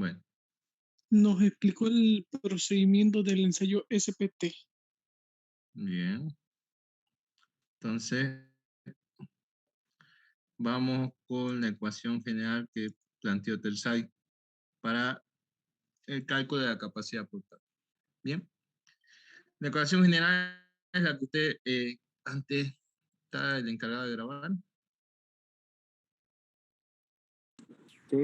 Bueno, Nos explicó el procedimiento del ensayo SPT. bien. Entonces, vamos con la ecuación general que planteó Tersay para el cálculo de la capacidad portable. Bien. La ecuación general es la que usted antes está el encargado de grabar. Sí.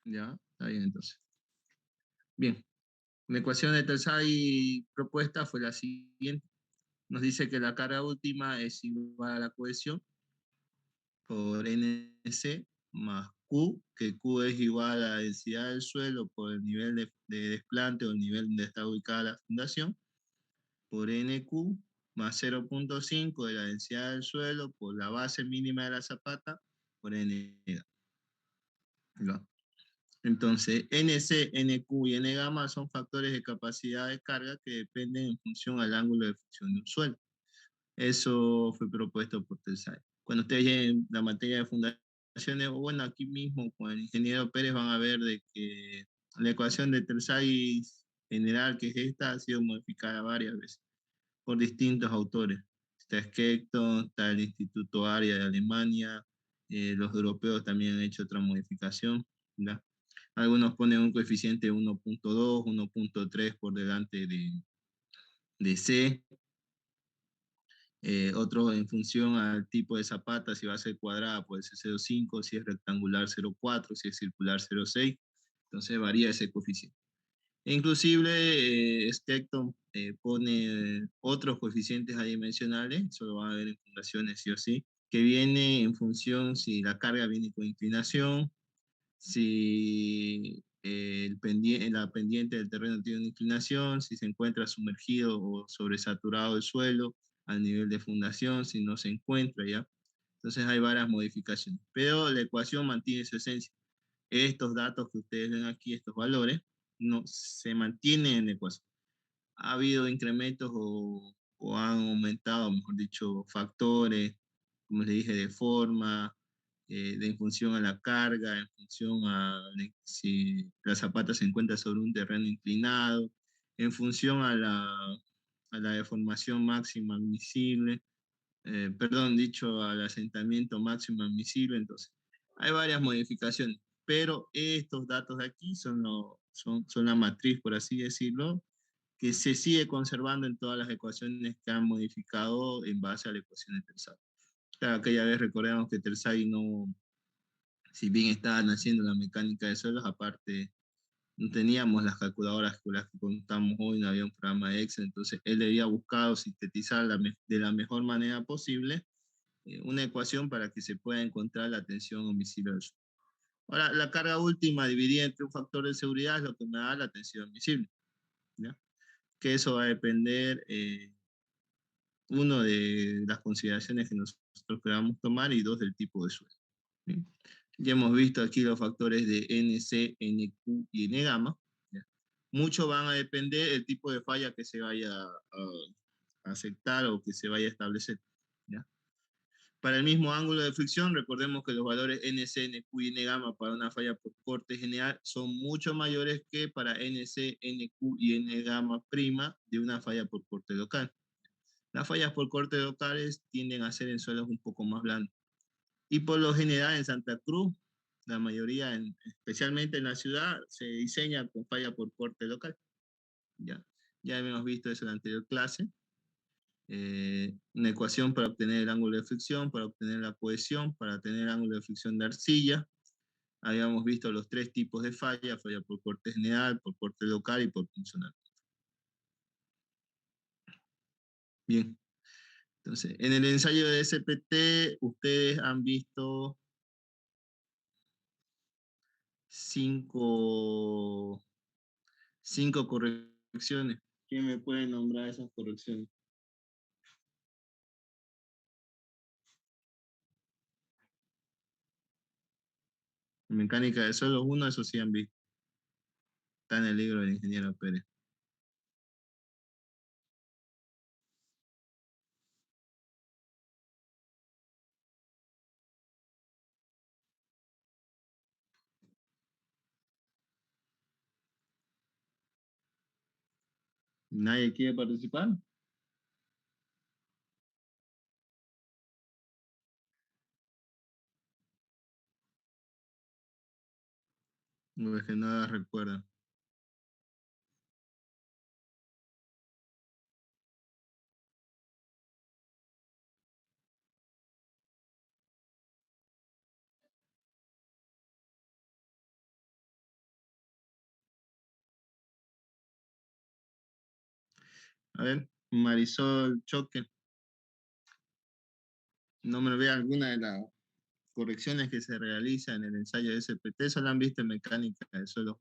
Ya, está bien entonces. Bien. La ecuación de Tersay propuesta fue la siguiente. Nos dice que la carga última es igual a la cohesión por NC más Q, que Q es igual a la densidad del suelo por el nivel de desplante o el nivel donde está ubicada la fundación, por NQ más 0.5 de la densidad del suelo por la base mínima de la zapata por N. ¿No? Entonces, NC, NQ y N gamma son factores de capacidad de carga que dependen en función al ángulo de fricción de un suelo. Eso fue propuesto por Tersay. Cuando ustedes lleguen la materia de fundaciones, o bueno, aquí mismo con el ingeniero Pérez van a ver de que la ecuación de Tersay general, que es esta, ha sido modificada varias veces por distintos autores. Está Skekton, está el Instituto Aria de Alemania, los europeos también han hecho otra modificación, ¿verdad? Algunos ponen un coeficiente de 1.2, 1.3 por delante de C, otros en función al tipo de zapata, si va a ser cuadrada puede ser 0.5, si es rectangular 0.4, si es circular 0.6, entonces varía ese coeficiente. E inclusive Skekton pone otros coeficientes adimensionales, eso lo van a ver en fundaciones sí o sí, que viene en función si la carga viene con inclinación, si la pendiente del terreno tiene una inclinación, si se encuentra sumergido o sobresaturado el suelo al nivel de fundación, si no se encuentra ya. Entonces hay varias modificaciones, pero la ecuación mantiene su esencia. Estos datos que ustedes ven aquí, estos valores, no se mantienen en la ecuación. Ha habido incrementos o han aumentado, mejor dicho, factores, como les dije, de forma, en función a la carga, en función a si la zapata se encuentra sobre un terreno inclinado, en función a la deformación máxima admisible, perdón, dicho al asentamiento máximo admisible. Entonces, hay varias modificaciones, pero estos datos de aquí son la matriz, por así decirlo, que se sigue conservando en todas las ecuaciones que han modificado en base a la ecuación de Tersay. Claro, aquella vez recordemos que Tersay no, si bien estaban haciendo la mecánica de suelos, aparte no teníamos las calculadoras con las que contamos hoy, no había un programa de Excel, entonces él había buscado sintetizar de la mejor manera posible una ecuación para que se pueda encontrar la tensión admisible del suelo. Ahora, la carga última dividida entre un factor de seguridad es lo que me da la tensión admisible, ¿ya? Que eso va a depender, uno, de las consideraciones que nosotros queramos tomar y dos, del tipo de suelo. ¿Sí? Ya hemos visto aquí los factores de NC, NQ y N gamma. ¿Ya? Mucho van a depender del tipo de falla que se vaya a aceptar o que se vaya a establecer. ¿Ya? Para el mismo ángulo de fricción, recordemos que los valores NC, NQ y N gamma para una falla por corte general son mucho mayores que para NC, NQ y N gamma prima de una falla por corte local. Las fallas por corte locales tienden a ser en suelos un poco más blandos. Y por lo general en Santa Cruz, la mayoría, especialmente en la ciudad, se diseña con falla por corte local. Ya hemos visto eso en la anterior clase. Una ecuación para obtener el ángulo de fricción, para obtener la cohesión, para tener el ángulo de fricción de arcilla. Habíamos visto los tres tipos de falla por corte general, por corte local y por funcional. Bien. Entonces, en el ensayo de SPT, ustedes han visto cinco correcciones. ¿Quién me puede nombrar esas correcciones? En mecánica de suelos 1, eso sí han visto. Está en el libro del ingeniero Pérez. ¿Nadie quiere participar? No, es que no la recuerdo. A ver, Marisol Choque, no me vea alguna de las correcciones que se realizan en el ensayo de SPT, solo han visto en mecánica de suelos.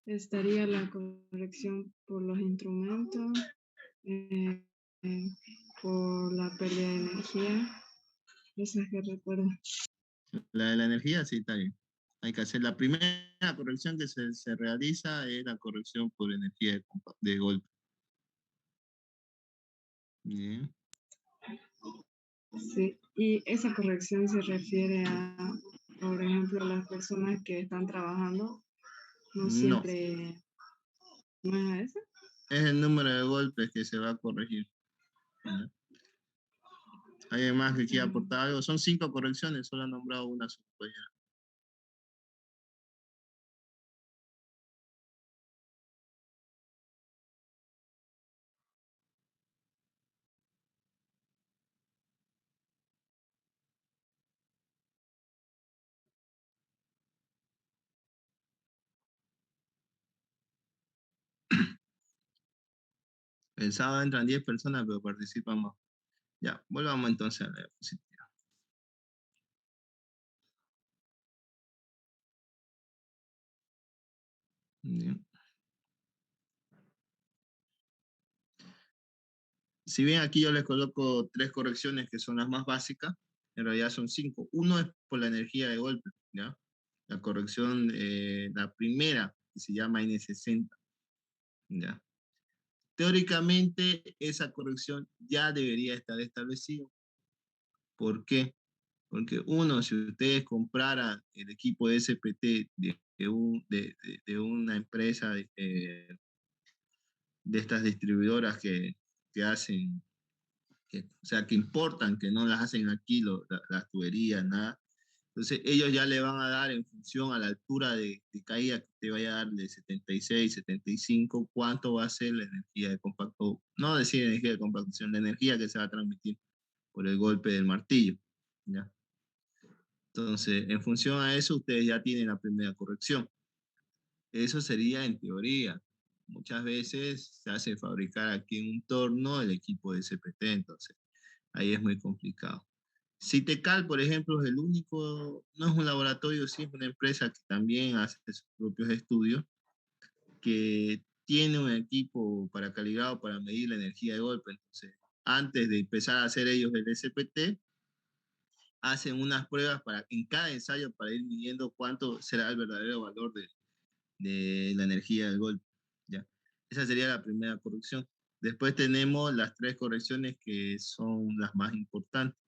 Estaría la corrección por los instrumentos, eh, eh, por la pérdida de energía, esas que recuerdo. La de la energía, sí, está bien. Hay que hacer la primera corrección que se realiza es la corrección por energía de golpe. Bien. Sí, y esa corrección se refiere a, por ejemplo, las personas que están trabajando, no No, siempre, ¿no es a esa? es el número de golpes que se va a corregir. ¿Ya? ¿Alguien más que quiera aportar algo? Son 5 correcciones, solo han nombrado una su compañera. El sábado entran 10 personas, pero participan más. Ya, volvamos entonces a la diapositiva. Bien. Si bien aquí yo les coloco 3 correcciones que son las más básicas, en realidad son 5. Uno es por la energía de golpe, ¿ya? La corrección, la primera, que se llama N60, ¿ya? Teóricamente, esa corrección ya debería estar establecida. ¿Por qué? Porque uno, si ustedes compraran el equipo de SPT de una empresa de estas distribuidoras que hacen, o sea, que importan, que no las hacen aquí, las tuberías, nada. Entonces ellos ya le van a dar en función a la altura de caída que te vaya a dar de 76, 75, cuánto va a ser la energía de compacto, no decir energía de compactación, la energía que se va a transmitir por el golpe del martillo. ¿Ya? Entonces, en función a eso, ustedes ya tienen la primera corrección. Eso sería en teoría. Muchas veces se hace fabricar aquí en un torno el equipo de CPT, entonces ahí es muy complicado. Citecal, por ejemplo, es el único, no es un laboratorio, sí es una empresa que también hace sus propios estudios, que tiene un equipo para calibrado para medir la energía de golpe. Entonces, antes de empezar a hacer ellos el SPT, hacen unas pruebas en cada ensayo para ir midiendo cuánto será el verdadero valor de la energía del golpe. ¿Ya? Esa sería la primera corrección. Después tenemos las 3 correcciones que son las más importantes.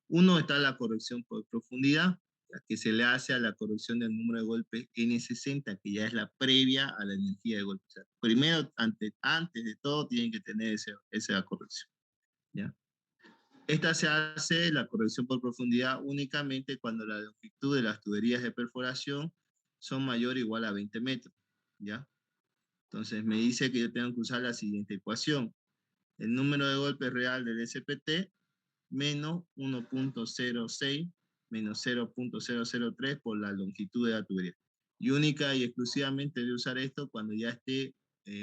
Uno está la corrección por profundidad, que se le hace a la corrección del número de golpes N60, que ya es la previa a la energía de golpe. O sea, primero, antes de todo, tienen que tener esa corrección. ¿Ya? Esta se hace, la corrección por profundidad, únicamente cuando la longitud de las tuberías de perforación son mayor o igual a 20 metros. ¿Ya? Entonces me dice que yo tengo que usar la siguiente ecuación. El número de golpes real del SPT menos 1.06 menos 0.003 por la longitud de la tubería. Y única y exclusivamente de usar esto cuando ya esté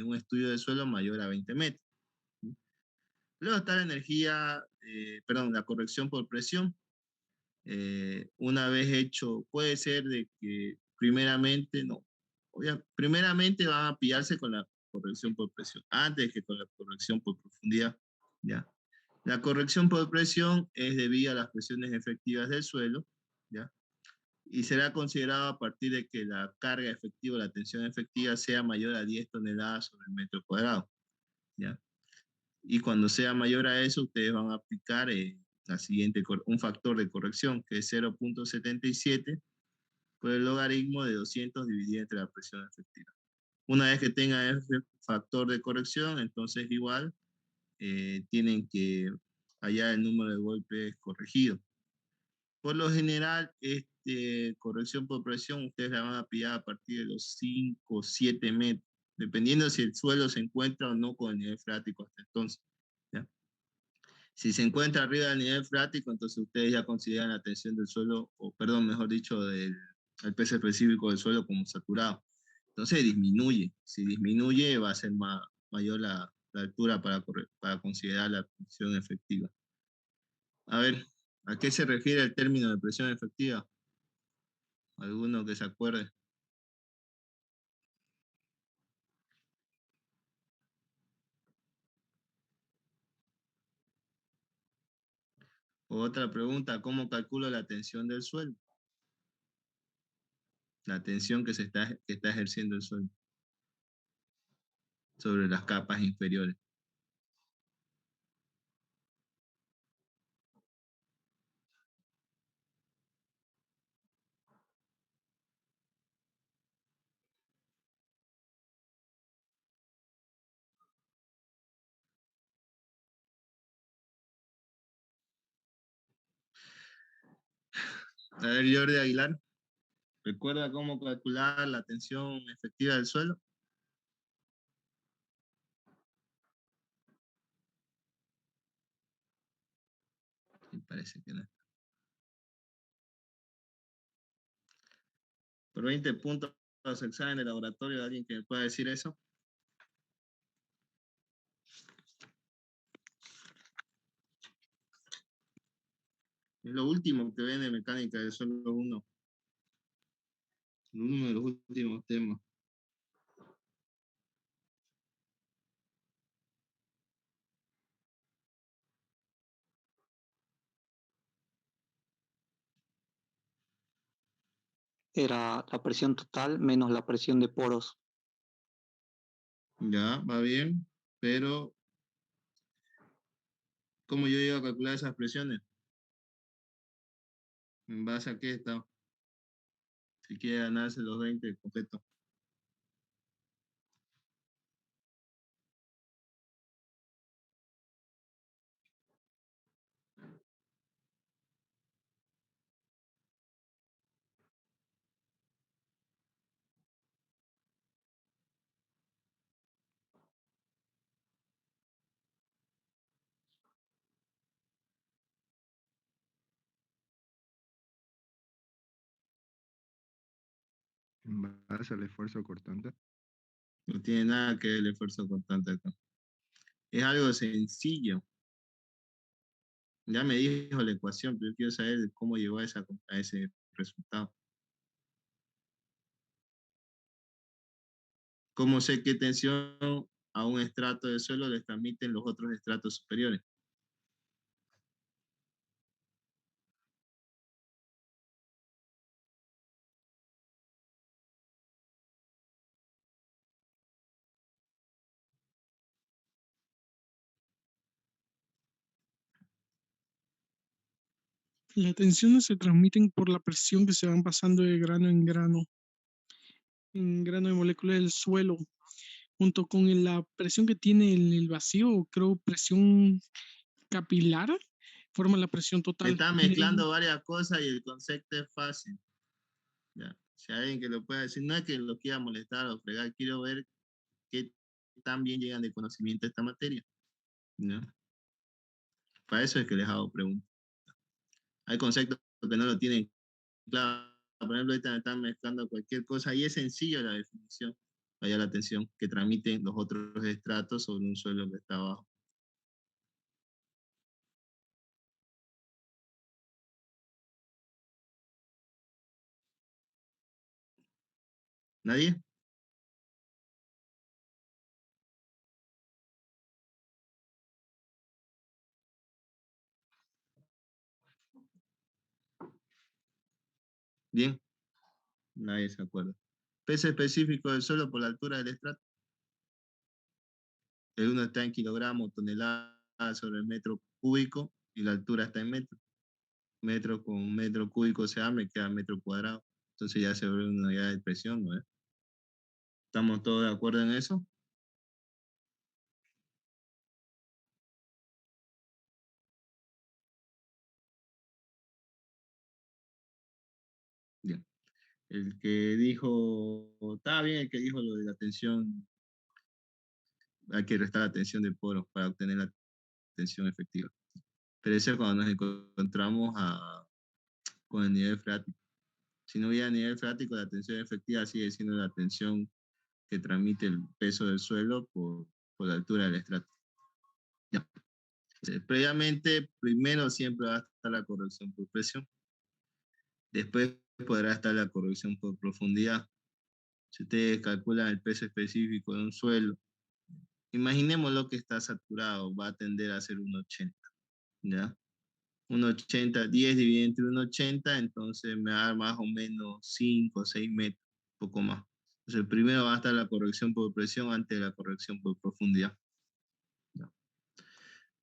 un estudio de suelo mayor a 20 metros. Luego está la energía, la corrección por presión. Una vez hecho, puede ser de que primeramente, no, primeramente van a pillarse con la corrección por presión, antes que con la corrección por profundidad. ¿Ya? La corrección por presión es debida a las presiones efectivas del suelo, ¿ya? Y será considerado a partir de que la carga efectiva, la tensión efectiva sea mayor a 10 toneladas sobre el metro cuadrado, ¿ya? Y cuando sea mayor a eso, ustedes van a aplicar un factor de corrección que es 0.77 por el logaritmo de 200 dividido entre la presión efectiva. Una vez que tenga ese factor de corrección, entonces igual tienen que hallar el número de golpes corregido. Por lo general, corrección por presión, ustedes la van a pillar a partir de los 5 o 7 metros, dependiendo si el suelo se encuentra o no con el nivel freático hasta entonces. ¿Ya? Si se encuentra arriba del nivel freático, entonces ustedes ya consideran la tensión del suelo, o perdón, mejor dicho, el peso específico del suelo como saturado. Entonces disminuye. Si disminuye, va a ser mayor la altura para considerar la presión efectiva. A ver, ¿a qué se refiere el término de presión efectiva? ¿Alguno que se acuerde? Otra pregunta, ¿cómo calculo la tensión del suelo? La tensión que está ejerciendo el suelo sobre las capas inferiores. A ver, Jordi Aguilar, ¿recuerda cómo calcular la tensión efectiva del suelo? Me parece que no. Por 20 puntos los exámenes de laboratorio, ¿alguien que me pueda decir eso? Es lo último que ven de mecánica de suelo 1. Uno de los últimos temas. Era la presión total menos la presión de poros. Ya, va bien, pero ¿cómo yo iba a calcular esas presiones? ¿En base a qué está? Si quiere ganarse los 20 completo. En base al esfuerzo cortante. No tiene nada que ver el esfuerzo constante acá. Es algo sencillo. Ya me dijo la ecuación, pero yo quiero saber cómo llegó a ese resultado. ¿Cómo sé qué tensión a un estrato de suelo les transmiten los otros estratos superiores? Las tensiones se transmiten por la presión que se van pasando de grano en grano de moléculas del suelo, junto con la presión que tiene el vacío, creo presión capilar, forma la presión total. Está mezclando varias cosas y el concepto es fácil. Ya. Si hay alguien que lo pueda decir, no es que lo quiera molestar o fregar, quiero ver qué tan bien llegan de conocimiento a esta materia. ¿No? Para eso es que les hago preguntas. Hay conceptos que no lo tienen claro. Por ejemplo, ahorita me están mezclando cualquier cosa y es sencillo la definición. Vaya la atención que transmiten los otros estratos sobre un suelo que está abajo. ¿Nadie? Bien, nadie se acuerda. Peso específico del suelo por la altura del estrato. El uno está en kilogramos, toneladas sobre el metro cúbico y la altura está en metro. Metro con metro cúbico se da, me queda metro cuadrado. Entonces ya se vuelve una unidad de presión, ¿no? ¿Estamos todos de acuerdo en eso? Bien. El que dijo, está bien el que dijo lo de la tensión, hay que restar la tensión de poros para obtener la tensión efectiva. Pero eso es cuando nos encontramos con el nivel freático. Si no hubiera nivel freático, la tensión efectiva sigue siendo la tensión que transmite el peso del suelo por la altura del estrato. Ya. Previamente, primero siempre va a estar la corrección por presión. Después podrá estar la corrección por profundidad. Si ustedes calculan el peso específico de un suelo, imaginemos lo que está saturado, va a tender a ser un 80, ¿ya? Un 80, 10 dividido entre un 80, entonces me va a dar más o menos 5 o 6 metros, un poco más. Entonces primero va a estar la corrección por presión antes de la corrección por profundidad. ¿Ya?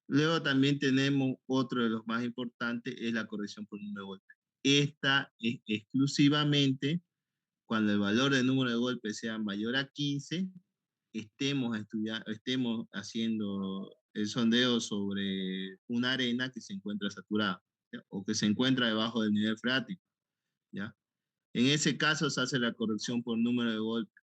Luego también tenemos otro de los más importantes, es la corrección por número de golpes. Esta es exclusivamente cuando el valor del número de golpes sea mayor a 15, estemos haciendo el sondeo sobre una arena que se encuentra saturada, ¿ya? O que se encuentra debajo del nivel freático, ¿ya? En ese caso se hace la corrección por número de golpes.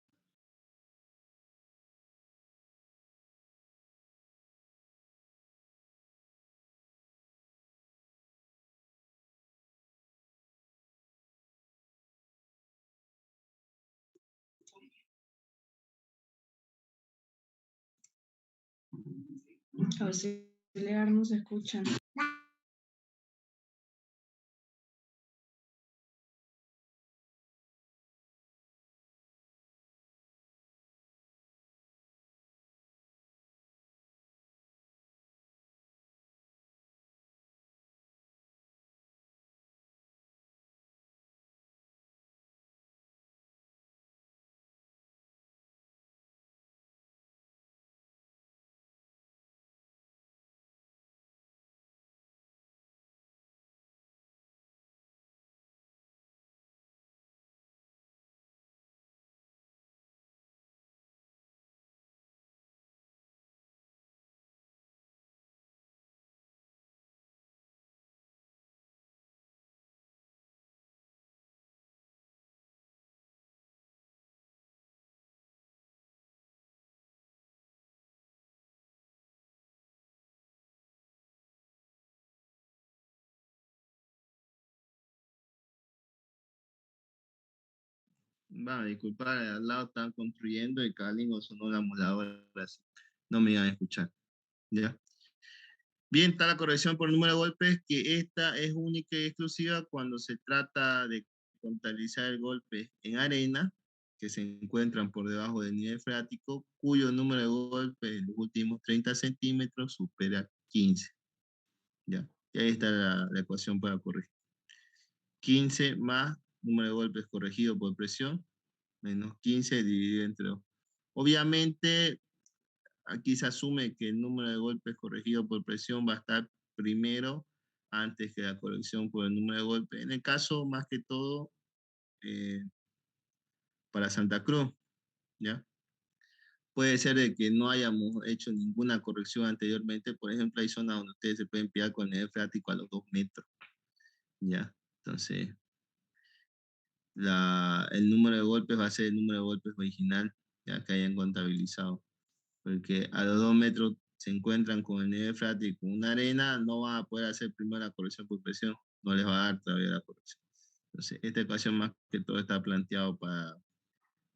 Auxiliar, no se escucha. Va, disculpa, al lado están construyendo y Calín sonó la moladora, así. No me iban a escuchar, ¿ya? Bien, está la corrección por número de golpes, que esta es única y exclusiva cuando se trata de contabilizar el golpe en arena, que se encuentran por debajo del nivel freático, cuyo número de golpes en los últimos 30 centímetros supera 15. ¿Ya? Y ahí está la ecuación para corregir. 15 más número de golpes corregido por presión, menos 15 dividido entre 2. Obviamente, aquí se asume que el número de golpes corregido por presión va a estar primero antes que la corrección por el número de golpes. En el caso, más que todo, para Santa Cruz, ¿ya? Puede ser de que no hayamos hecho ninguna corrección anteriormente. Por ejemplo, hay zonas donde ustedes se pueden pillar con el nivel freático a los 2 metros, ¿ya? Entonces, el número de golpes va a ser el número de golpes original, ya que hayan contabilizado. Porque a los 2 metros se encuentran con el nivel freático con una arena, no van a poder hacer primero la corrección por presión, no les va a dar todavía la corrección. Entonces, esta ecuación más que todo está planteado para,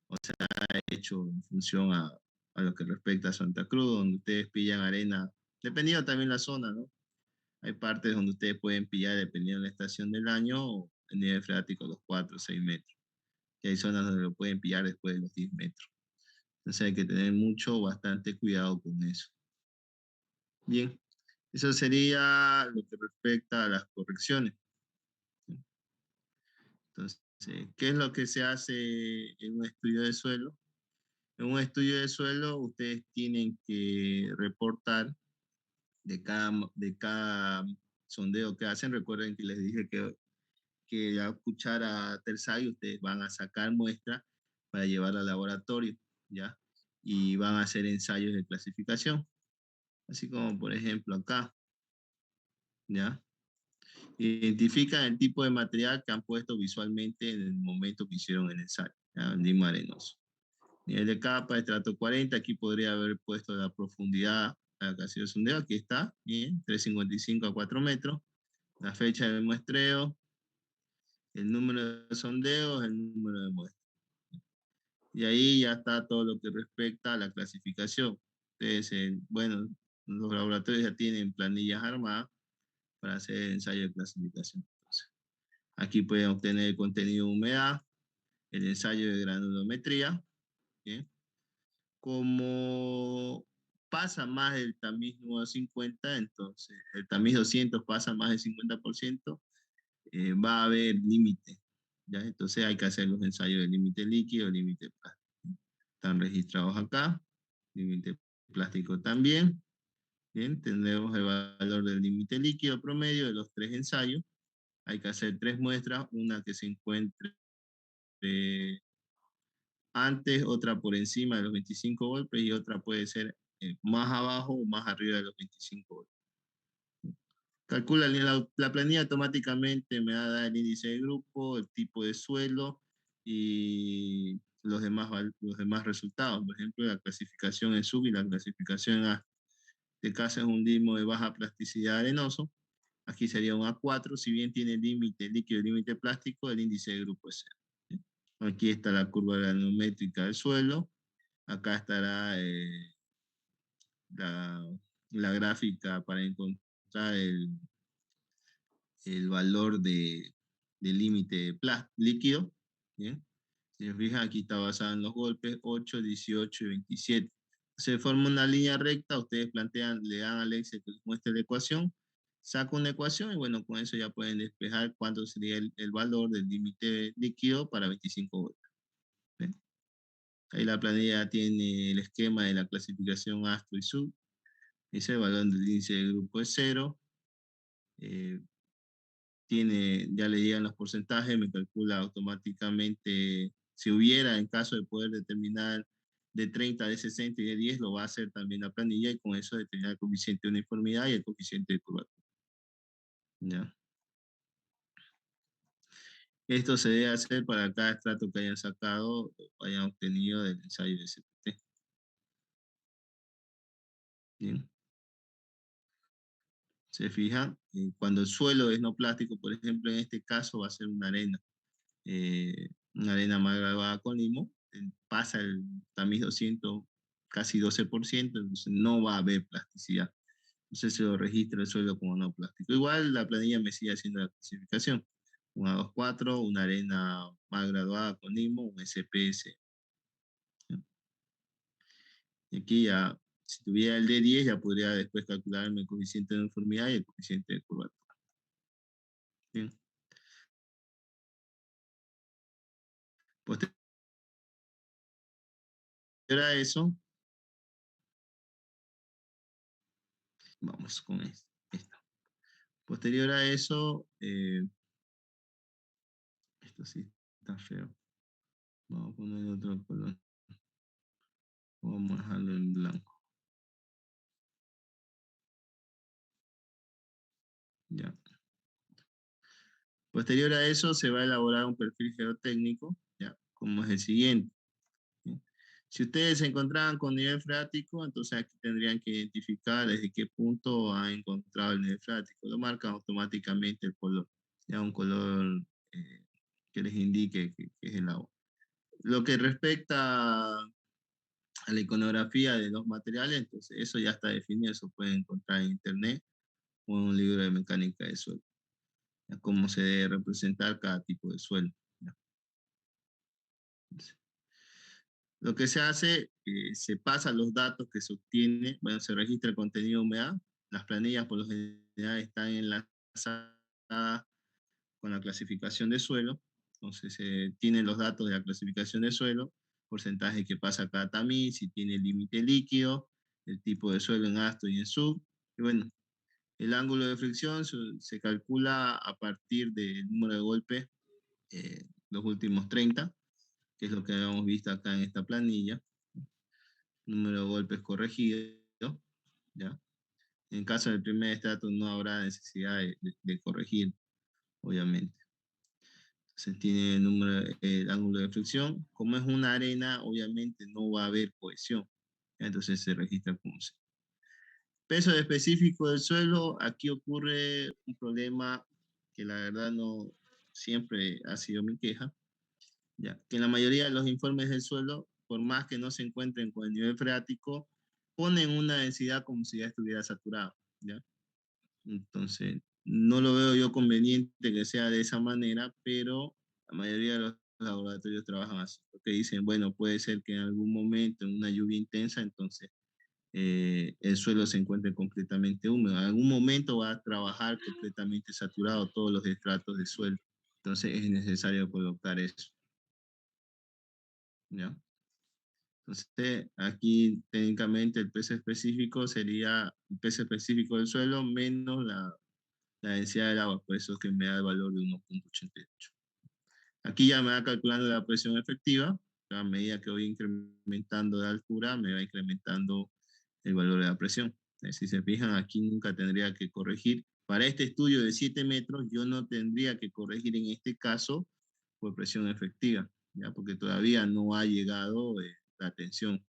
o sea, hecho en función a lo que respecta a Santa Cruz, donde ustedes pillan arena, dependiendo también la zona, ¿no? Hay partes donde ustedes pueden pillar, dependiendo de la estación del año, el nivel freático a los 4 o 6 metros. Y hay zonas donde lo pueden pillar después de los 10 metros. Entonces hay que tener bastante cuidado con eso. Bien, eso sería lo que respecta a las correcciones. Entonces, ¿qué es lo que se hace en un estudio de suelo? En un estudio de suelo, ustedes tienen que reportar de cada sondeo que hacen. Recuerden que les dije que que al escuchar a Tersay, ustedes van a sacar muestras para llevar al laboratorio, ¿ya? Y van a hacer ensayos de clasificación, así como por ejemplo acá, ¿ya? Identifican el tipo de material que han puesto visualmente en el momento que hicieron el ensayo, ¿ya? Limo arenoso. Nivel de capa, estrato 40, aquí podría haber puesto la profundidad a la que ha sido el sondeo, aquí está, bien, 355 a 4 metros, la fecha del muestreo, el número de sondeos, el número de muestras. Y ahí ya está todo lo que respecta a la clasificación. Entonces, bueno, los laboratorios ya tienen planillas armadas para hacer ensayo de clasificación. Entonces, aquí pueden obtener el contenido de humedad, el ensayo de granulometría, ¿bien? Como pasa más del tamiz 50, entonces el tamiz 200 pasa más del 50%, va a haber límite, ¿ya? Entonces hay que hacer los ensayos de límite líquido, límite plástico. Están registrados acá, límite plástico también. Bien, tendremos el valor del límite líquido promedio de los 3 ensayos. Hay que hacer 3 muestras, una que se encuentre antes, otra por encima de los 25 golpes y otra puede ser más abajo o más arriba de los 25 golpes. Calcula la planilla automáticamente, me va a dar el índice de grupo, el tipo de suelo y los demás resultados. Por ejemplo, la clasificación en sub y la clasificación en A. Este caso es un limo de baja plasticidad arenoso. Aquí sería un A4, si bien tiene límite líquido y límite plástico, el índice de grupo es 0. Aquí está la curva granulométrica del suelo. Acá estará la gráfica para encontrar el valor de límite líquido. ¿Bien? Si se fijan, aquí está basado en los golpes 8, 18 y 27. Se forma una línea recta, ustedes plantean, le dan al Excel que les muestre la ecuación, saca una ecuación y bueno, con eso ya pueden despejar cuánto sería el valor del límite líquido para 25 golpes. ¿Ven? Ahí la planilla tiene el esquema de la clasificación ASTO y SUB. Ese valor del índice de grupo es 0. Ya le llegan los porcentajes, me calcula automáticamente, si hubiera, en caso de poder determinar de 30, de 60 y de 10, lo va a hacer también la planilla y con eso determinar el coeficiente de uniformidad y el coeficiente de curvatura. ¿Ya? Esto se debe hacer para cada estrato que hayan sacado o hayan obtenido del ensayo de SPT. Bien. Se fijan, cuando el suelo es no plástico, por ejemplo, en este caso va a ser una arena más graduada con limo, pasa el tamiz 200, casi 12%, entonces no va a haber plasticidad. Entonces se lo registra el suelo como no plástico. Igual la planilla me sigue haciendo la clasificación. Un A24, una arena más graduada con limo, un SPS. Y aquí ya, si tuviera el D10, ya podría después calcularme el coeficiente de uniformidad y el coeficiente de curvatura. Bien. Posterior a eso, vamos con esto. Posterior a eso, esto sí está feo. Vamos a poner otro color. Vamos a dejarlo en blanco. Ya. Posterior a eso se va a elaborar un perfil geotécnico, ya, como es el siguiente. ¿Sí? Si ustedes se encontraban con nivel freático, entonces aquí tendrían que identificar desde qué punto han encontrado el nivel freático. Lo marcan automáticamente el color, ya un color que les indique que es el agua. Lo que respecta a la iconografía de los materiales, entonces eso ya está definido, eso pueden encontrar en internet o en un libro de mecánica de suelo, ya, cómo se debe representar cada tipo de suelo. ¿Ya? Entonces, lo que se hace, se pasan los datos que se obtiene, bueno, se registra el contenido de humedad, las planillas por lo general están enlazadas con la clasificación de suelo, entonces se tienen los datos de la clasificación de suelo, porcentaje que pasa cada tamiz, si tiene límite líquido, el tipo de suelo en ASTO y en SUB, y bueno, El ángulo de fricción se calcula a partir del número de golpes, los últimos 30, que es lo que habíamos visto acá en esta planilla. Número de golpes corregido, ¿ya? En caso del primer estrato no habrá necesidad de corregir, obviamente. Entonces tiene el ángulo de fricción. Como es una arena, obviamente no va a haber cohesión. Entonces se registra como C. Peso específico del suelo, aquí ocurre un problema que la verdad no siempre ha sido mi queja, ya, que en la mayoría de los informes del suelo, por más que no se encuentren con el nivel freático, ponen una densidad como si ya estuviera saturado, ¿ya? Entonces, no lo veo yo conveniente que sea de esa manera, pero la mayoría de los laboratorios trabajan así, porque dicen, bueno, puede ser que en algún momento, en una lluvia intensa, entonces el suelo se encuentre completamente húmedo. En algún momento va a trabajar completamente saturado todos los estratos de suelo. Entonces es necesario colocar eso, ¿ya? Entonces aquí técnicamente el peso específico sería el peso específico del suelo menos la densidad del agua, por eso es que me da el valor de 1.88. Aquí ya me va calculando la presión efectiva. A medida que voy incrementando de altura, me va incrementando el valor de la presión. Si se fijan, aquí nunca tendría que corregir. Para este estudio de 7 metros, yo no tendría que corregir en este caso por presión efectiva, ¿ya? Porque todavía no ha llegado la tensión,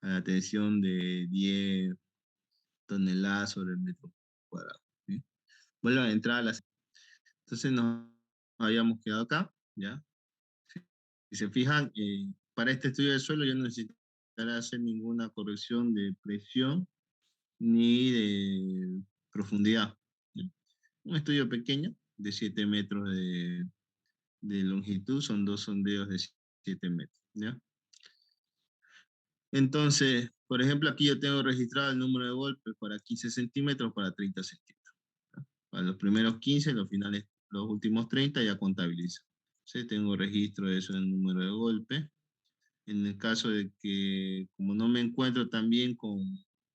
a la tensión de 10 toneladas sobre el metro cuadrado, ¿sí? Vuelvo a entrar a las... Entonces nos habíamos quedado acá, ¿ya? Si se fijan, para este estudio del suelo yo no necesitaré hacer ninguna corrección de presión ni de profundidad. Un estudio pequeño de 7 metros de longitud, son 2 sondeos de 7 metros, ¿ya? Entonces, por ejemplo, aquí yo tengo registrado el número de golpes para 15 centímetros, para 30 centímetros, ¿ya? Para los primeros 15, los finales, los últimos 30 ya contabilizo. ¿Sí? Tengo registro de eso en el número de golpes. En el caso de que, como no me encuentro tan bien con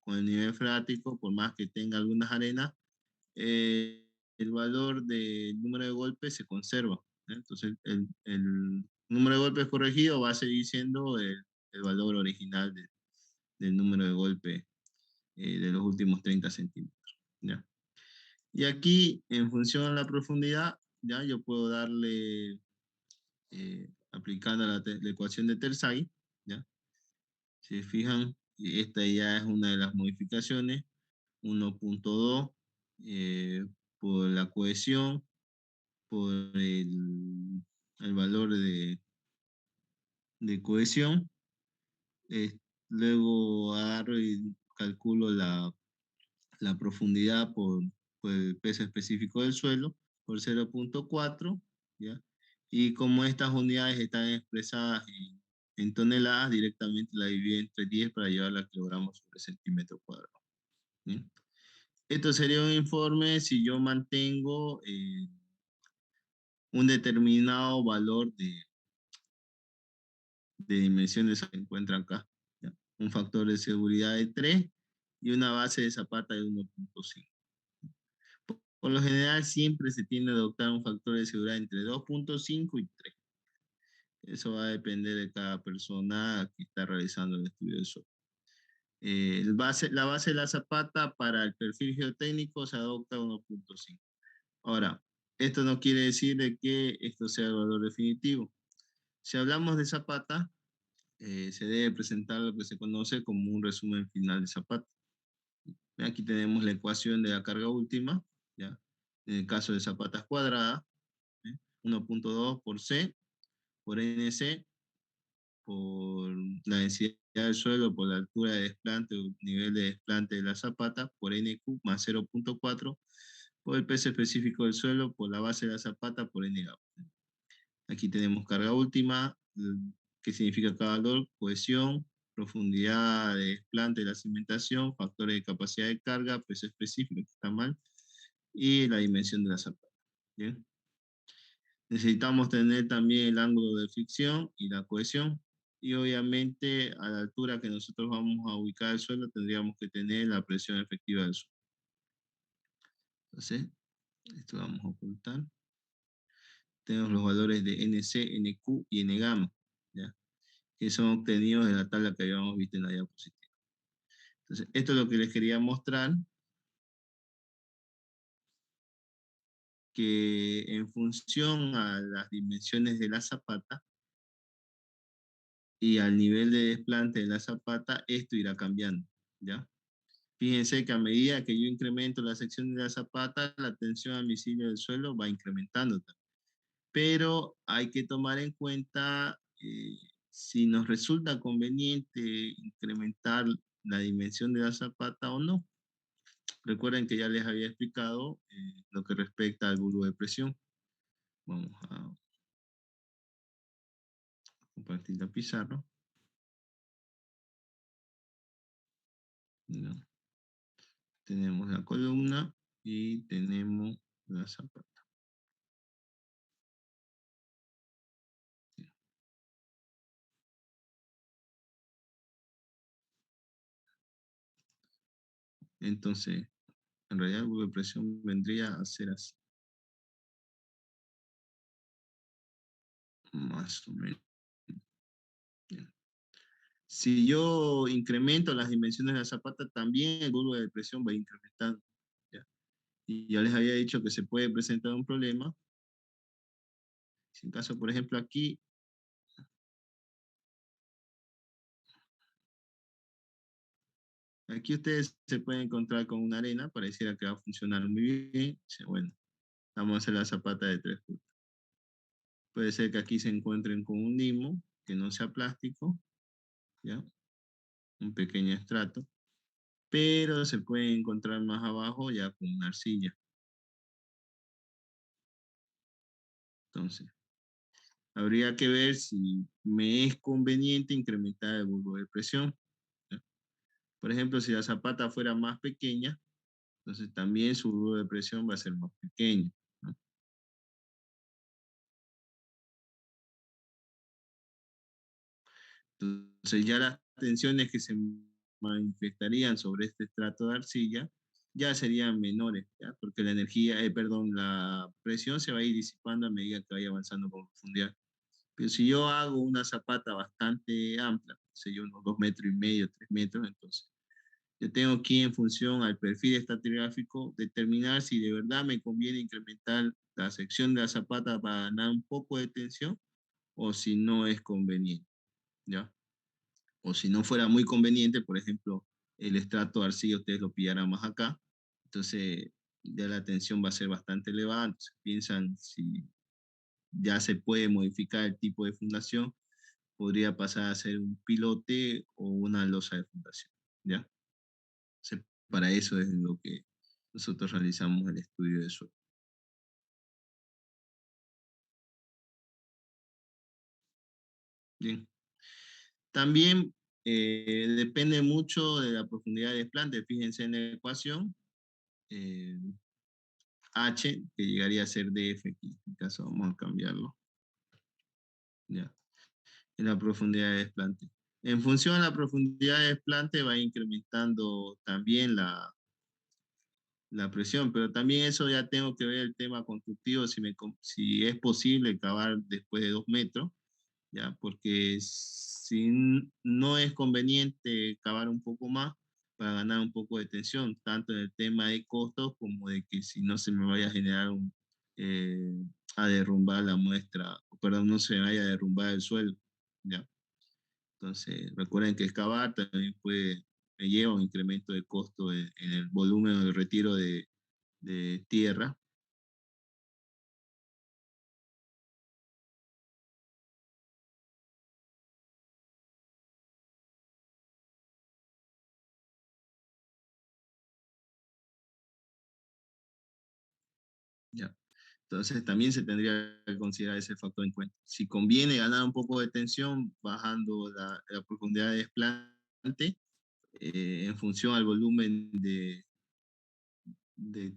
el nivel freático, por más que tenga algunas arenas, el valor del número de golpes se conserva, ¿eh? Entonces, el número de golpes corregido va a seguir siendo el valor original del número de golpes de los últimos 30 centímetros, ¿ya? Y aquí, en función a la profundidad, ya yo puedo darle, aplicando la ecuación de Tersay, ¿ya? Si se fijan, esta ya es una de las modificaciones, 1.2 por la cohesión, por el valor de cohesión. Luego agarro y calculo la profundidad por el peso específico del suelo, por 0.4, ¿ya? Y como estas unidades están expresadas en toneladas, directamente la divido entre 10 para llevarla a kilogramos sobre centímetro cuadrado, ¿sí? Esto sería un informe si yo mantengo un determinado valor de dimensiones que se encuentran acá, ¿ya? Un factor de seguridad de 3 y una base de zapata de 1.5. Por lo general siempre se tiende a adoptar un factor de seguridad entre 2.5 y 3. Eso va a depender de cada persona que está realizando el estudio del suelo. La base de la zapata para el perfil geotécnico se adopta 1.5. Ahora, esto no quiere decir de que esto sea el valor definitivo. Si hablamos de zapata, se debe presentar lo que se conoce como un resumen final de zapata. Aquí tenemos la ecuación de la carga última, ¿ya? En el caso de zapatas cuadradas, 1.2 por C, por NC, por la densidad del suelo, por la altura de desplante o nivel de desplante de la zapata, por NQ más 0.4, por el peso específico del suelo, por la base de la zapata, por N gauss. Aquí tenemos carga última, que significa cada valor, cohesión, profundidad de desplante de la cimentación, factores de capacidad de carga, peso específico, que está mal, y la dimensión de la zapata. ¿Bien? Necesitamos tener también el ángulo de fricción y la cohesión, y obviamente a la altura que nosotros vamos a ubicar el suelo tendríamos que tener la presión efectiva del suelo. Entonces, esto vamos a ocultar. Tenemos los valores de NC, NQ y N gamma, ¿ya? Que son obtenidos de la tabla que habíamos visto en la diapositiva. Entonces, esto es lo que les quería mostrar, que en función a las dimensiones de la zapata y al nivel de desplante de la zapata, esto irá cambiando, ¿ya? Fíjense que a medida que yo incremento la sección de la zapata, la tensión al misilio del suelo va incrementando también. Pero hay que tomar en cuenta si nos resulta conveniente incrementar la dimensión de la zapata o no. Recuerden que ya les había explicado lo que respecta al bulbo de presión. Vamos a compartir la pizarra. No. Tenemos la columna y tenemos la zapata. Entonces, en realidad el bulbo de presión vendría a ser así. Más o menos. Bien. Si yo incremento las dimensiones de la zapata, también el bulbo de presión va incrementando. ¿Ya? Y ya les había dicho que se puede presentar un problema. Si en caso, por ejemplo, aquí ustedes se pueden encontrar con una arena, pareciera que va a funcionar muy bien. Bueno, vamos a hacer la zapata de 3 puntos. Puede ser que aquí se encuentren con un limo, que no sea plástico, ¿ya? Un pequeño estrato, pero se puede encontrar más abajo ya con una arcilla. Entonces, habría que ver si me es conveniente incrementar el bulbo de presión, ¿ya? Por ejemplo, si la zapata fuera más pequeña, entonces también su bulbo de presión va a ser más pequeño, ¿no? Entonces ya las tensiones que se manifestarían sobre este estrato de arcilla ya serían menores, ¿ya? Porque la energía, perdón, la presión se va a ir disipando a medida que vaya avanzando con profundidad. Pero si yo hago una zapata bastante amplia, sé yo, unos 2,5 metros, 3 metros, entonces yo tengo aquí en función al perfil estratigráfico determinar si de verdad me conviene incrementar la sección de la zapata para ganar un poco de tensión o si no es conveniente, ¿ya? O si no fuera muy conveniente, por ejemplo, el estrato de arcilla ustedes lo pillarán más acá, entonces ya la tensión va a ser bastante elevada, entonces piensan si ya se puede modificar el tipo de fundación, podría pasar a ser un pilote o una losa de fundación, ¿ya? Entonces, para eso es lo que nosotros realizamos el estudio de suelo. Bien. También depende mucho de la profundidad de desplante. Fíjense en la ecuación, H, que llegaría a ser DF aquí. En este caso vamos a cambiarlo. Ya. En la profundidad de desplante. En función a la profundidad de desplante va incrementando también la presión, pero también eso ya tengo que ver el tema constructivo, si es posible cavar después de 2 metros, ¿ya? Porque si no es conveniente cavar un poco más para ganar un poco de tensión, tanto en el tema de costos como de que si no se me vaya a generar eh, a derrumbar la muestra, perdón, no se vaya a derrumbar el suelo, ¿ya? Entonces, recuerden que excavar también me lleva un incremento de costo en el volumen del retiro de tierra. ¿Ya? Entonces también se tendría que considerar ese factor en cuenta. Si conviene ganar un poco de tensión bajando la profundidad de desplante en función al volumen de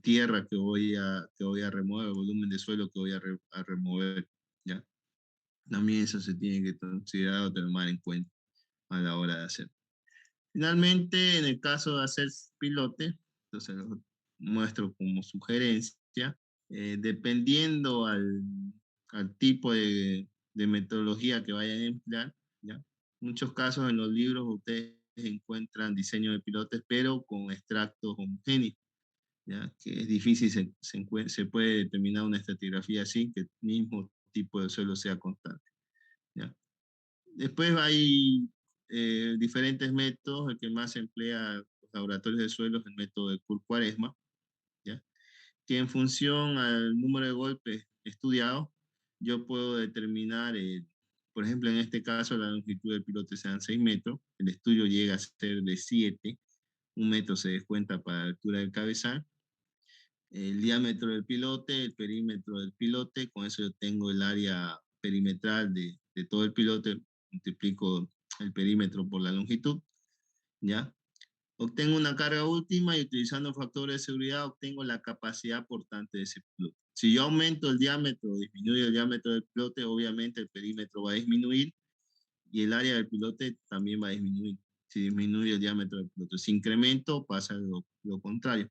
tierra que voy a remover, el volumen de suelo que voy a remover, ¿ya? También eso se tiene que considerar o tomar en cuenta a la hora de hacer. Finalmente, en el caso de hacer pilote, entonces muestro como sugerencia, dependiendo al tipo de metodología que vayan a emplear, ¿ya? En muchos casos en los libros ustedes encuentran diseño de pilotes, pero con extractos homogéneos, ¿ya? Que es difícil, se puede determinar una estratigrafía así, que el mismo tipo de suelo sea constante, ¿ya? Después hay diferentes métodos. El que más se emplea en los laboratorios de suelos es el método de Court-Quaresma, ¿ya? Que en función al número de golpes estudiados, yo puedo determinar, por ejemplo, en este caso, la longitud del pilote sean 6 metros, el estudio llega a ser de 7, 1 metro se descuenta para la altura del cabezal, el diámetro del pilote, el perímetro del pilote, con eso yo tengo el área perimetral de todo el pilote, multiplico el perímetro por la longitud, ¿ya? Obtengo una carga última y utilizando factores de seguridad obtengo la capacidad portante de ese pilote. Si yo aumento el diámetro, disminuyo el diámetro del pilote, obviamente el perímetro va a disminuir y el área del pilote también va a disminuir. Si disminuye el diámetro del pilote, si incremento pasa lo contrario.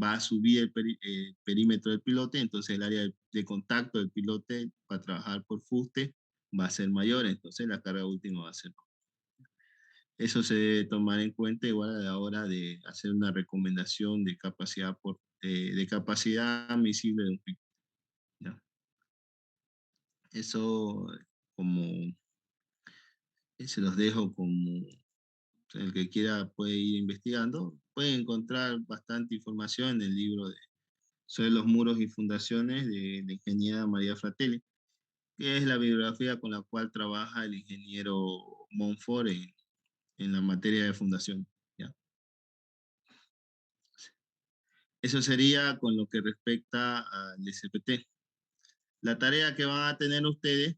Va a subir el perímetro del pilote, entonces el área de contacto del pilote para trabajar por fuste va a ser mayor, entonces la carga última va a ser mayor. Eso se debe tomar en cuenta igual a la hora de hacer una recomendación de capacidad admisible de un pico, ¿ya? Eso como se los dejo como el que quiera puede ir investigando. Puede encontrar bastante información en el libro sobre los muros y fundaciones de la ingeniera María Fratelli, que es la bibliografía con la cual trabaja el ingeniero Monfort en la materia de fundación, ¿ya? Eso sería con lo que respecta al SPT. La tarea que van a tener ustedes,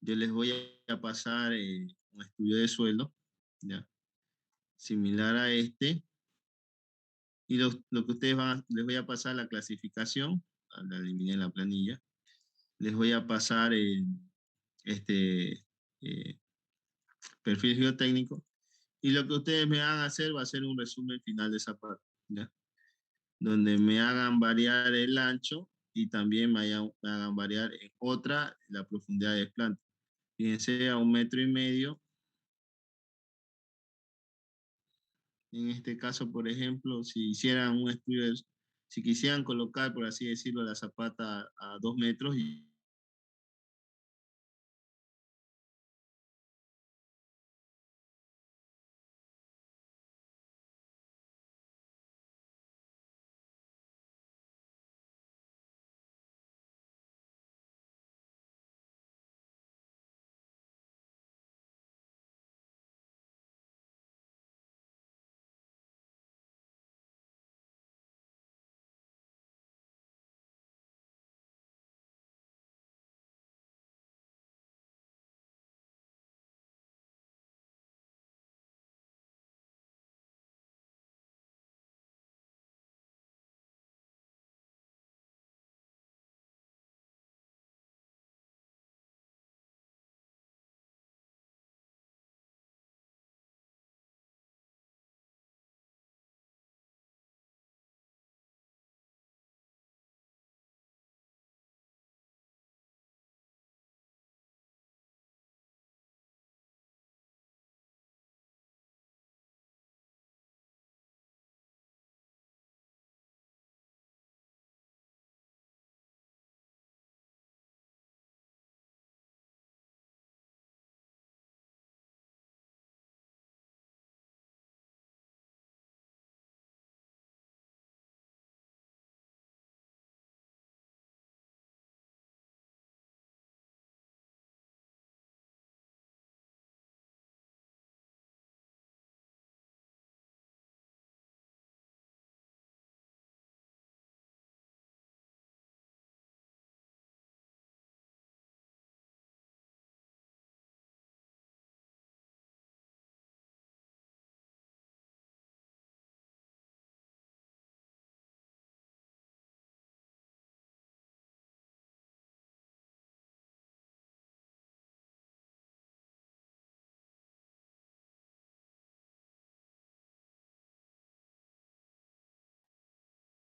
yo les voy a pasar un estudio de sueldo, ¿ya? Similar a este, y lo que ustedes les voy a pasar la clasificación, la eliminé en la planilla, les voy a pasar este eh, perfil geotécnico, y lo que ustedes me van a hacer va a ser un resumen final de esa parte, ¿ya? Donde me hagan variar el ancho y también me hagan variar en otra la profundidad de planta. Fíjense, a 1,5 metros. En este caso, por ejemplo, si hicieran un estudio, si quisieran colocar, por así decirlo, la zapata a 2 metros y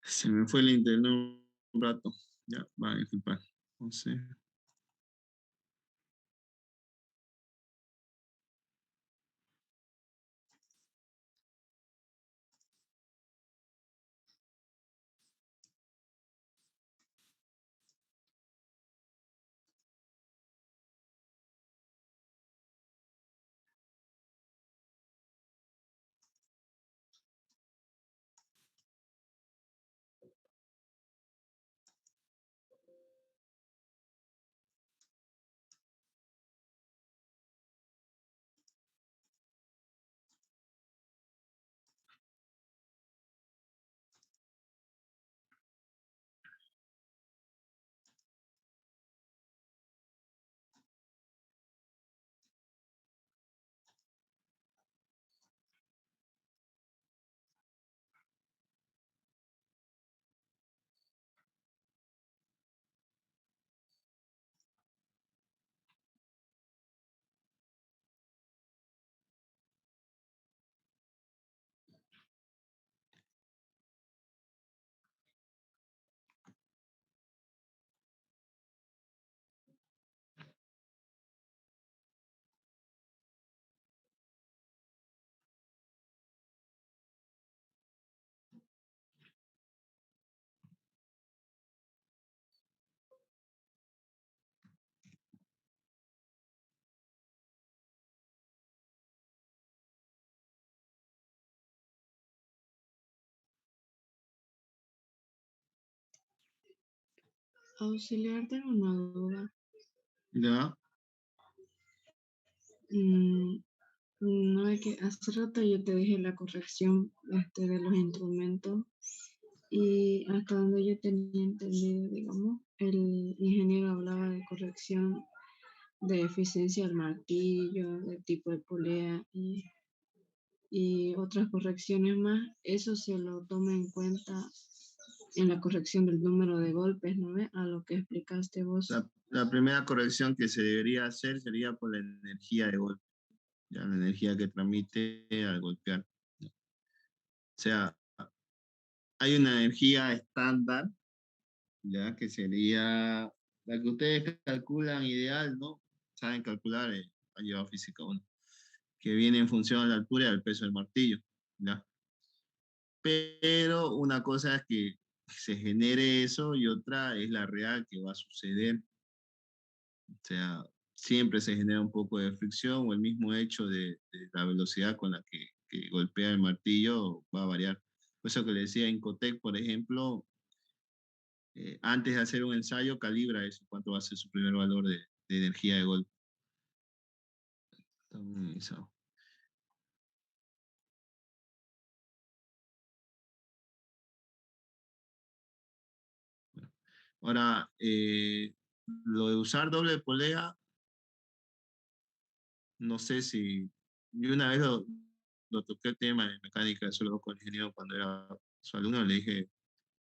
Se me fue el internet un rato. Ya, va a disculpar. Entonces, Auxiliar, tengo una duda. ya, Mm, no es que hace rato yo te dije la corrección de los instrumentos y hasta donde yo tenía entendido, digamos, el ingeniero hablaba de corrección de eficiencia del martillo, de tipo de polea y otras correcciones más. Eso se lo toma en cuenta en la corrección del número de golpes, ¿no ve? A lo que explicaste vos. la primera corrección que se debería hacer sería por la energía de golpe, ya, la energía que transmite al golpear. O sea, hay una energía estándar, ya, que sería la que ustedes calculan ideal, ¿no? Saben calcular, han llevado física 1, que viene en función de la altura y del peso del martillo, ¿ya? Pero una cosa es que se genere eso y otra es la real que va a suceder. O sea, siempre se genera un poco de fricción o el mismo hecho de la velocidad con la que golpea el martillo va a variar. Por eso que le decía en Cotec, por ejemplo, antes de hacer un ensayo, calibra eso, cuánto va a ser su primer valor de energía de golpe. Está muy minimizado. Bueno, ahora, lo de usar doble polea, no sé si. Yo una vez lo toqué el tema de mecánica de suelo con el ingeniero cuando era su alumno, le dije,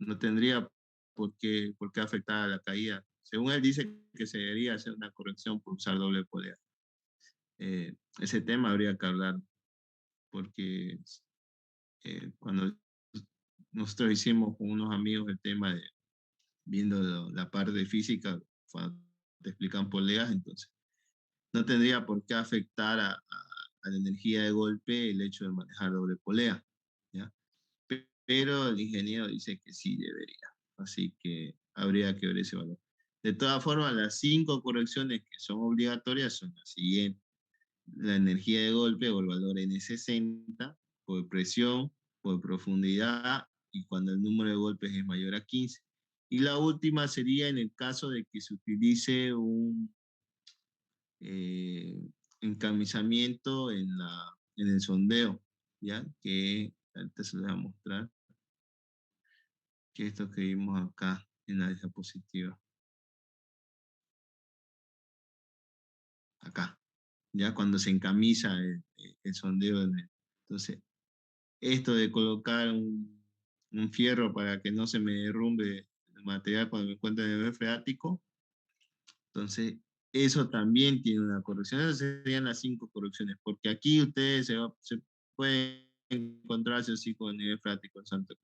no tendría por qué afectar a la caída. Según él dice que se debería hacer una corrección por usar doble polea. Ese tema habría que hablar, porque cuando nosotros hicimos con unos amigos el tema de viendo la parte de física, cuando te explican poleas, entonces no tendría por qué afectar a la energía de golpe el hecho de manejar doble polea, ¿ya? Pero el ingeniero dice que sí debería, así que habría que ver ese valor. De todas formas, las 5 correcciones que son obligatorias son las siguientes: la energía de golpe o el valor N60, por presión, por profundidad y cuando el número de golpes es mayor a 15. Y la última sería en el caso de que se utilice un eh, encamisamiento en el sondeo, ¿ya? Que ahorita se les va a mostrar, que esto que vimos acá en la diapositiva, acá, ya cuando se encamisa el sondeo. Entonces, esto de colocar un fierro para que no se me derrumbe el material cuando me encuentre en el nivel freático, entonces eso también tiene una corrección. Esas serían las 5 correcciones, porque aquí ustedes se pueden encontrarse así con el nivel freático en Santo.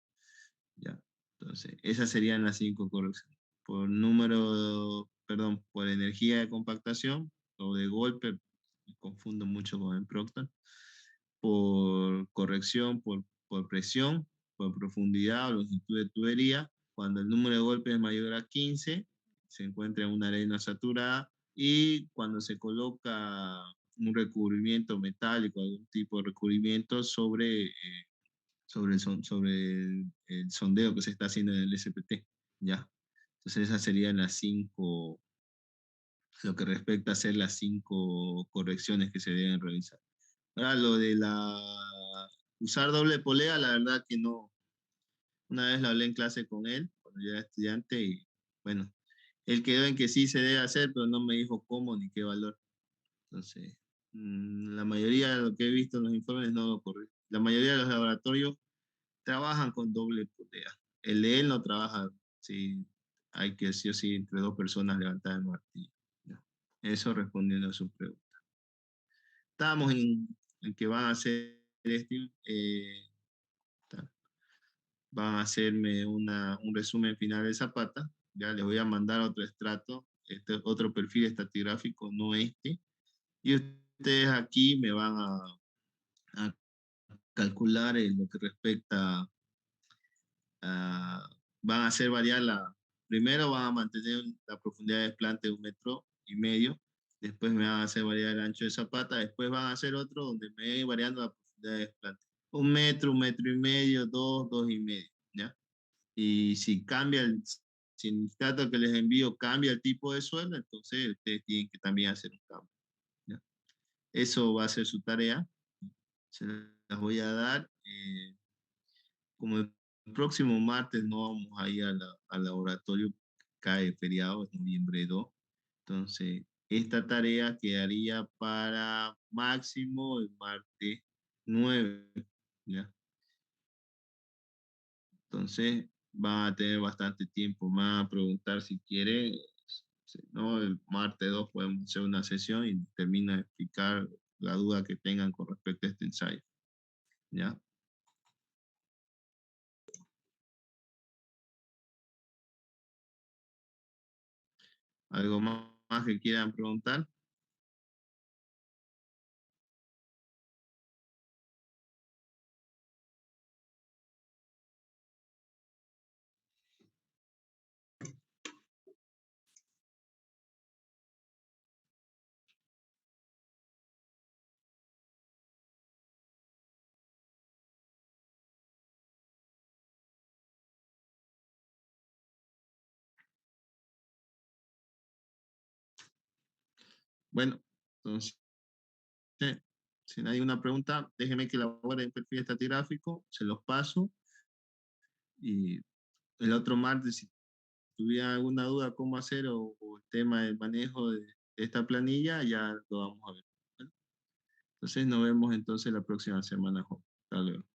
¿Ya? Entonces, esas serían las 5 correcciones. Por número, perdón, por energía de compactación o de golpe, me confundo mucho con el Proctor, por corrección, por presión, por profundidad o longitud de tubería. Cuando el número de golpes es mayor a 15, se encuentra en una arena saturada, y cuando se coloca un recubrimiento metálico, algún tipo de recubrimiento sobre el sondeo que se está haciendo en el SPT, ¿ya? Entonces esas serían las 5, lo que respecta a hacer las 5 correcciones que se deben realizar. Ahora, lo de usar doble polea, la verdad que no. Una vez lo hablé en clase con él, cuando yo era estudiante, y bueno, él quedó en que sí se debe hacer, pero no me dijo cómo ni qué valor. Entonces, la mayoría de lo que he visto en los informes no lo ocurre. La mayoría de los laboratorios trabajan con doble polea. El de él no trabaja, sí, hay que sí o sí entre 2 personas levantar el martillo. ¿Ya? Eso respondiendo a su pregunta. Estábamos en que van a hacer van a hacerme un resumen final de Zapata. Ya les voy a mandar otro estrato, otro perfil estratigráfico, no este. Y ustedes aquí me van a calcular en lo que respecta van a hacer variar primero van a mantener la profundidad de desplante de 1,5 metros, después me van a hacer variar el ancho de Zapata, después van a hacer otro donde me voy variando la profundidad de desplante. 1 metro, 1,5 metros, 2, 2,5, ¿ya? Y si el dato que les envío cambia el tipo de suelo, entonces ustedes tienen que también hacer un cambio, ¿ya? Eso va a ser su tarea, se las voy a dar. Como el próximo martes no vamos a ir al laboratorio, cae feriado, es noviembre 2. Entonces, esta tarea quedaría para máximo el martes 9, ¿ya? Entonces, van a tener bastante tiempo más a preguntar si quieren. Si no, el martes 2 podemos hacer una sesión y termina de explicar la duda que tengan con respecto a este ensayo, ¿ya? ¿Algo más que quieran preguntar? Bueno, entonces, si no hay una pregunta, déjeme que elabore el perfil estratigráfico, se los paso, y el otro martes, si tuviera alguna duda cómo hacer o el tema del manejo de esta planilla, ya lo vamos a ver. ¿Vale? Entonces nos vemos entonces la próxima semana, Juan. Hasta luego.